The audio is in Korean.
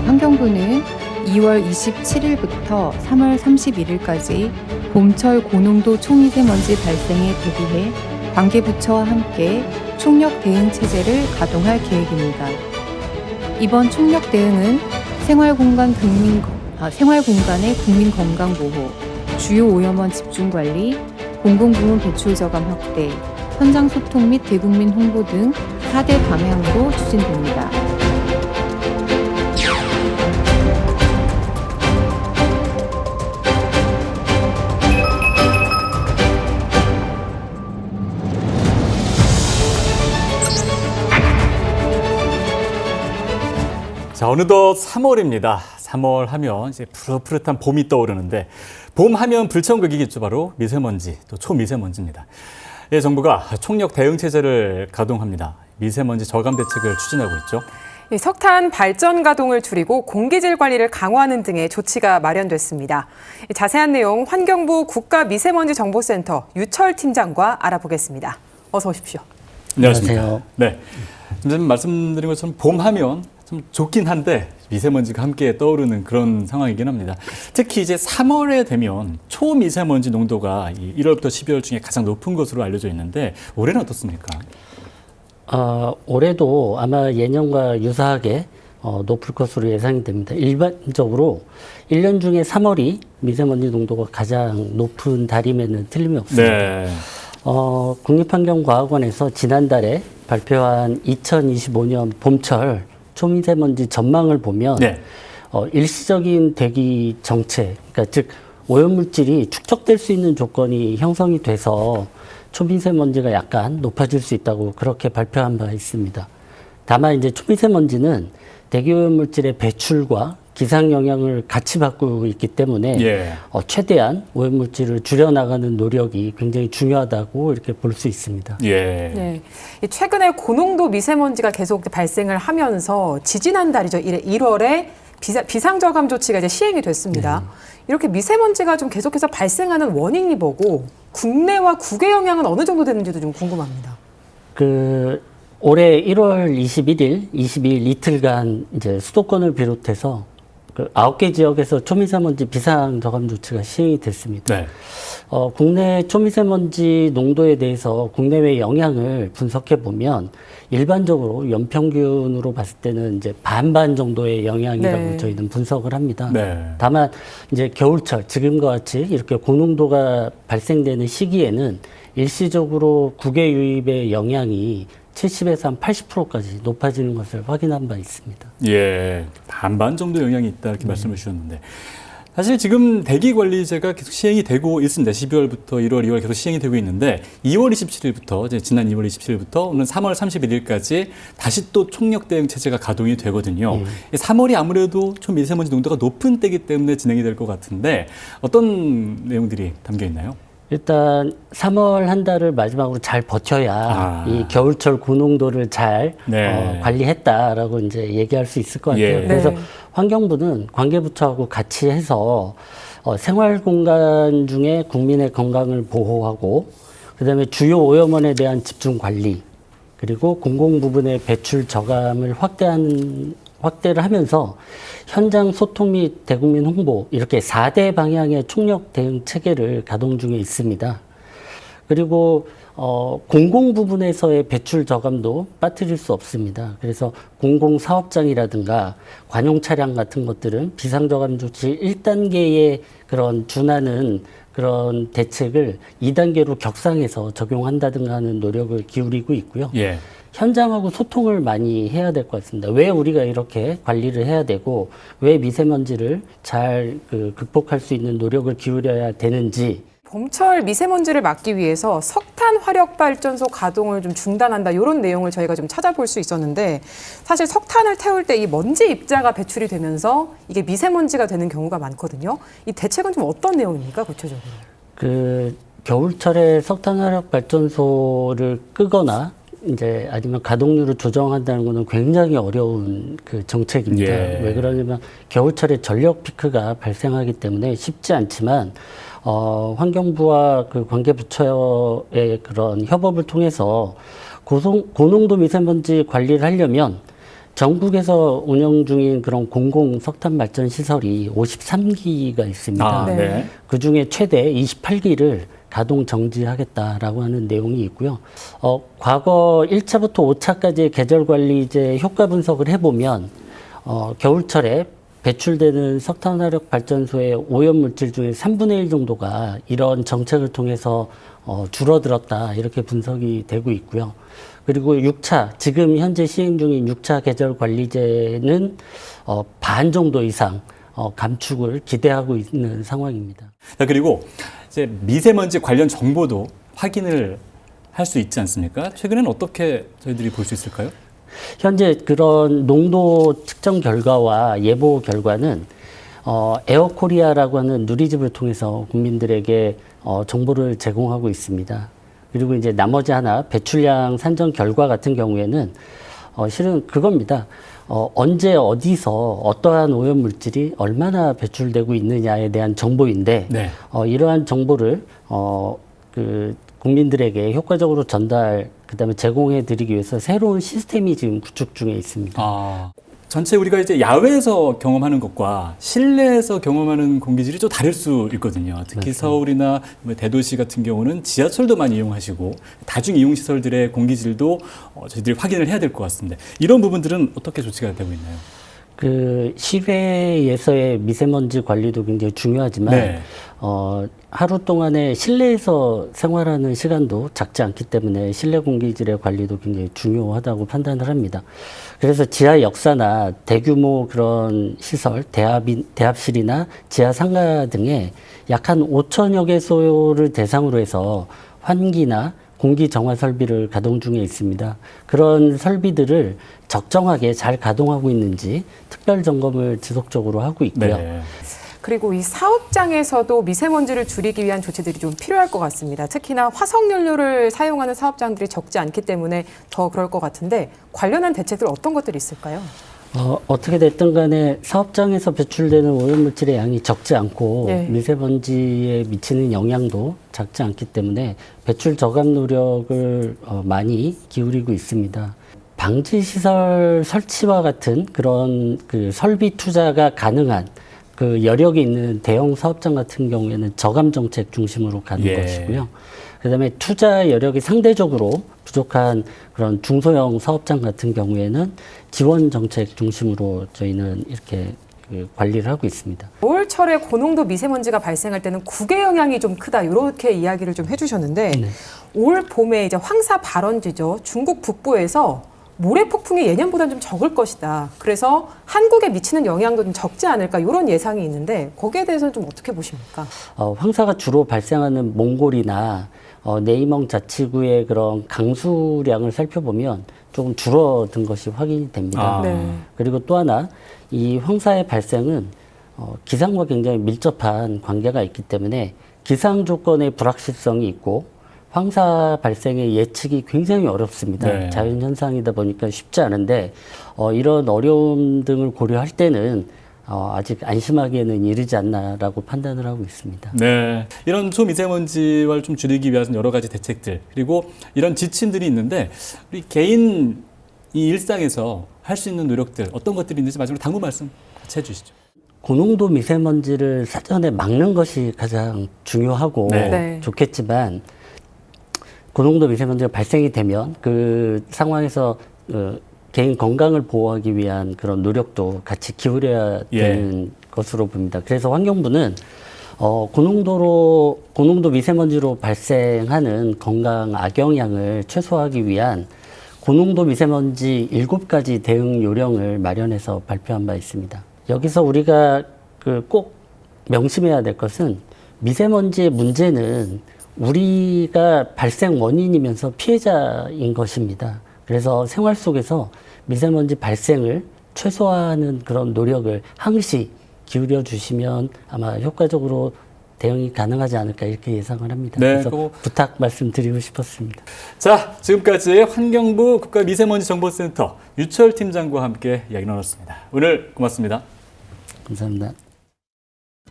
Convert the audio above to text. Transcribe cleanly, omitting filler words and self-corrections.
환경부는 2월 27일부터 3월 31일까지 봄철 고농도 초미세먼지 발생에 대비해 관계부처와 함께 총력 대응 체제를 가동할 계획입니다. 이번 총력 대응은 생활공간의 국민 건강 보호, 주요 오염원 집중 관리, 공공부문 배출 저감 확대, 현장 소통 및 대국민 홍보 등 4대 방향으로 추진됩니다. 자, 어느덧 3월입니다. 3월 하면 이제 푸릇푸릇한 봄이 떠오르는데 봄 하면 불청객이겠죠. 바로 미세먼지, 또 초미세먼지입니다. 예, 정부가 총력 대응 체제를 가동합니다. 미세먼지 저감 대책을 추진하고 있죠. 석탄 발전 가동을 줄이고 공기질 관리를 강화하는 등의 조치가 마련됐습니다. 자세한 내용 환경부 국가미세먼지정보센터 유철 팀장과 알아보겠습니다. 어서 오십시오. 안녕하십니까. 네, 지금 말씀드린 것처럼 봄 하면 좀 좋긴 한데 미세먼지가 함께 떠오르는 그런 상황이긴 합니다. 특히 이제 3월에 되면 초미세먼지 농도가 1월부터 12월 중에 가장 높은 것으로 알려져 있는데 올해는 어떻습니까? 올해도 아마 예년과 유사하게 높을 것으로 예상이 됩니다. 일반적으로 1년 중에 3월이 미세먼지 농도가 가장 높은 달임에는 틀림이 없습니다. 네. 국립환경과학원에서 지난달에 발표한 2025년 봄철 초미세먼지 전망을 보면 네. 일시적인 대기 정체, 그러니까 즉 오염물질이 축적될 수 있는 조건이 형성이 돼서 초미세먼지가 약간 높아질 수 있다고 그렇게 발표한 바 있습니다. 다만 이제 초미세먼지는 대기오염물질의 배출과 기상 영향을 같이 받고 있기 때문에 예. 최대한 오염물질을 줄여나가는 노력이 굉장히 중요하다고 이렇게 볼 수 있습니다. 예. 네. 최근에 고농도 미세먼지가 계속 발생을 하면서 지지난달이죠. 1월에 비상저감 조치가 이제 시행이 됐습니다. 이렇게 미세먼지가 좀 계속해서 발생하는 원인이 뭐고 국내와 국외 영향은 어느 정도 되는지도 좀 궁금합니다. 올해 1월 21일, 22일 이틀간 이제 수도권을 비롯해서 9개 지역에서 초미세먼지 비상저감 조치가 시행이 됐습니다. 네. 국내 초미세먼지 농도에 대해서 국내외 영향을 분석해 보면 일반적으로 연평균으로 봤을 때는 이제 반반 정도의 영향이라고 네. 저희는 분석을 합니다. 네. 다만 이제 겨울철 지금과 같이 이렇게 고농도가 발생되는 시기에는 일시적으로 국외 유입의 영향이 70에서 한 80%까지 높아지는 것을 확인한 바 있습니다. 예, 반반 정도 영향이 있다 이렇게 말씀을 주셨는데 사실 지금 대기관리제가 계속 시행이 되고 있습니다. 12월부터 1월, 2월 계속 시행이 되고 있는데 2월 27일부터 이제 지난 2월 27일부터 오늘 3월 31일까지 다시 또 총력 대응 체제가 가동이 되거든요. 3월이 아무래도 초미세먼지 농도가 높은 때이기 때문에 진행이 될 것 같은데 어떤 내용들이 담겨 있나요? 일단 3월 한 달을 마지막으로 잘 버텨야 이 겨울철 고농도를 잘 네. 관리했다라고 이제 얘기할 수 있을 것 같아요. 예. 그래서 네. 환경부는 관계부처하고 같이 해서 생활 공간 중에 국민의 건강을 보호하고 그다음에 주요 오염원에 대한 집중 관리 그리고 공공 부분의 배출 저감을 확대를 하면서 현장 소통 및 대국민 홍보 이렇게 4대 방향의 총력 대응 체계를 가동 중에 있습니다. 그리고 공공 부분에서의 배출 저감도 빠뜨릴 수 없습니다. 그래서 공공사업장이라든가 관용 차량 같은 것들은 비상저감 조치 1단계의 그런 준하는 그런 대책을 2단계로 격상해서 적용한다든가 하는 노력을 기울이고 있고요. 예. 현장하고 소통을 많이 해야 될 것 같습니다. 왜 우리가 이렇게 관리를 해야 되고 왜 미세먼지를 잘 극복할 수 있는 노력을 기울여야 되는지. 봄철 미세먼지를 막기 위해서 석탄 화력 발전소 가동을 좀 중단한다 이런 내용을 저희가 좀 찾아볼 수 있었는데 사실 석탄을 태울 때 이 먼지 입자가 배출이 되면서 이게 미세먼지가 되는 경우가 많거든요. 이 대책은 좀 어떤 내용입니까, 구체적으로? 겨울철에 석탄 화력 발전소를 끄거나 이제 아니면 가동률을 조정한다는 것은 굉장히 어려운 정책입니다. 예. 왜 그러냐면 겨울철에 전력 피크가 발생하기 때문에 쉽지 않지만 환경부와 관계부처의 그런 협업을 통해서 고농도 미세먼지 관리를 하려면 전국에서 운영 중인 그런 공공 석탄 발전 시설이 53기가 있습니다. 아, 네. 네. 그 중에 최대 28기를 가동 정지하겠다라고 하는 내용이 있고요. 과거 1차부터 5차까지의 계절 관리제 효과 분석을 해보면 겨울철에 배출되는 석탄화력 발전소의 오염 물질 중에 3분의 1 정도가 이런 정책을 통해서 줄어들었다 이렇게 분석이 되고 있고요. 그리고 6차, 지금 현재 시행 중인 6차 계절 관리제는 반 정도 이상 감축을 기대하고 있는 상황입니다. 자, 그리고 이제 미세먼지 관련 정보도 확인을 할 수 있지 않습니까? 최근에는 어떻게 저희들이 볼 수 있을까요? 현재 그런 농도 측정 결과와 예보 결과는 에어코리아라고 하는 누리집을 통해서 국민들에게 정보를 제공하고 있습니다. 그리고 이제 나머지 하나 배출량 산정 결과 같은 경우에는 실은 그겁니다. 언제 어디서 어떠한 오염 물질이 얼마나 배출되고 있느냐에 대한 정보인데 네. 이러한 정보를 국민들에게 효과적으로 전달 그다음에 제공해 드리기 위해서 새로운 시스템이 지금 구축 중에 있습니다. 전체 우리가 이제 야외에서 경험하는 것과 실내에서 경험하는 공기질이 좀 다를 수 있거든요. 특히 맞습니다. 서울이나 대도시 같은 경우는 지하철도 많이 이용하시고 다중 이용 시설들의 공기질도 저희들이 확인을 해야 될 것 같습니다. 이런 부분들은 어떻게 조치가 되고 있나요? 실외에서의 미세먼지 관리도 굉장히 중요하지만 네. 하루 동안에 실내에서 생활하는 시간도 작지 않기 때문에 실내 공기질의 관리도 굉장히 중요하다고 판단을 합니다. 그래서 지하 역사나 대규모 그런 시설, 대합실이나 지하 상가 등에 약 한 5천여 개소를 대상으로 해서 환기나 공기 정화 설비를 가동 중에 있습니다. 그런 설비들을 적정하게 잘 가동하고 있는지 특별 점검을 지속적으로 하고 있고요. 네. 그리고 이 사업장에서도 미세먼지를 줄이기 위한 조치들이 좀 필요할 것 같습니다. 특히나 화석연료를 사용하는 사업장들이 적지 않기 때문에 더 그럴 것 같은데 관련한 대책들 어떤 것들이 있을까요? 어떻게 됐든 간에 사업장에서 배출되는 오염물질의 양이 적지 않고 네. 미세먼지에 미치는 영향도 작지 않기 때문에 배출 저감 노력을 많이 기울이고 있습니다. 방지시설 설치와 같은 그런 설비 투자가 가능한 여력이 있는 대형 사업장 같은 경우에는 저감 정책 중심으로 가는 예. 것이고요. 그다음에 투자 여력이 상대적으로 부족한 그런 중소형 사업장 같은 경우에는 지원 정책 중심으로 저희는 이렇게 관리를 하고 있습니다. 겨울철에 고농도 미세먼지가 발생할 때는 국외 영향이 좀 크다 이렇게 이야기를 좀 해주셨는데 네. 올 봄에 이제 황사 발원지죠. 중국 북부에서 모래 폭풍이 예년보다는 좀 적을 것이다. 그래서 한국에 미치는 영향도 좀 적지 않을까 이런 예상이 있는데 거기에 대해서는 좀 어떻게 보십니까? 황사가 주로 발생하는 몽골이나 내이멍 자치구의 그런 강수량을 살펴보면 조금 줄어든 것이 확인이 됩니다. 네. 그리고 또 하나 이 황사의 발생은 기상과 굉장히 밀접한 관계가 있기 때문에 기상 조건의 불확실성이 있고 황사 발생의 예측이 굉장히 어렵습니다. 네. 자연현상이다 보니까 쉽지 않은데 이런 어려움 등을 고려할 때는 아직 안심하기에는 이르지 않나라고 판단을 하고 있습니다. 네. 이런 초미세먼지를 좀 줄이기 위한 여러 가지 대책들, 그리고 이런 지침들이 있는데, 우리 개인 이 일상에서 할 수 있는 노력들, 어떤 것들이 있는지 마지막으로 당부 말씀 같이 해주시죠. 고농도 미세먼지를 사전에 막는 것이 가장 중요하고 네. 네. 좋겠지만, 고농도 미세먼지가 발생이 되면 그 상황에서 개인 건강을 보호하기 위한 그런 노력도 같이 기울여야 되는 것으로 봅니다. 그래서 환경부는 고농도 미세먼지로 발생하는 건강 악영향을 최소화하기 위한 고농도 미세먼지 7가지 대응 요령을 마련해서 발표한 바 있습니다. 여기서 우리가 꼭 명심해야 될 것은 미세먼지의 문제는 우리가 발생 원인이면서 피해자인 것입니다. 그래서 생활 속에서 미세먼지 발생을 최소화하는 그런 노력을 항시 기울여 주시면 아마 효과적으로 대응이 가능하지 않을까 이렇게 예상을 합니다. 네, 그래서 부탁 말씀드리고 싶었습니다. 자, 지금까지 환경부 국가미세먼지정보센터 유철 팀장과 함께 이야기 나눴습니다. 오늘 고맙습니다. 감사합니다.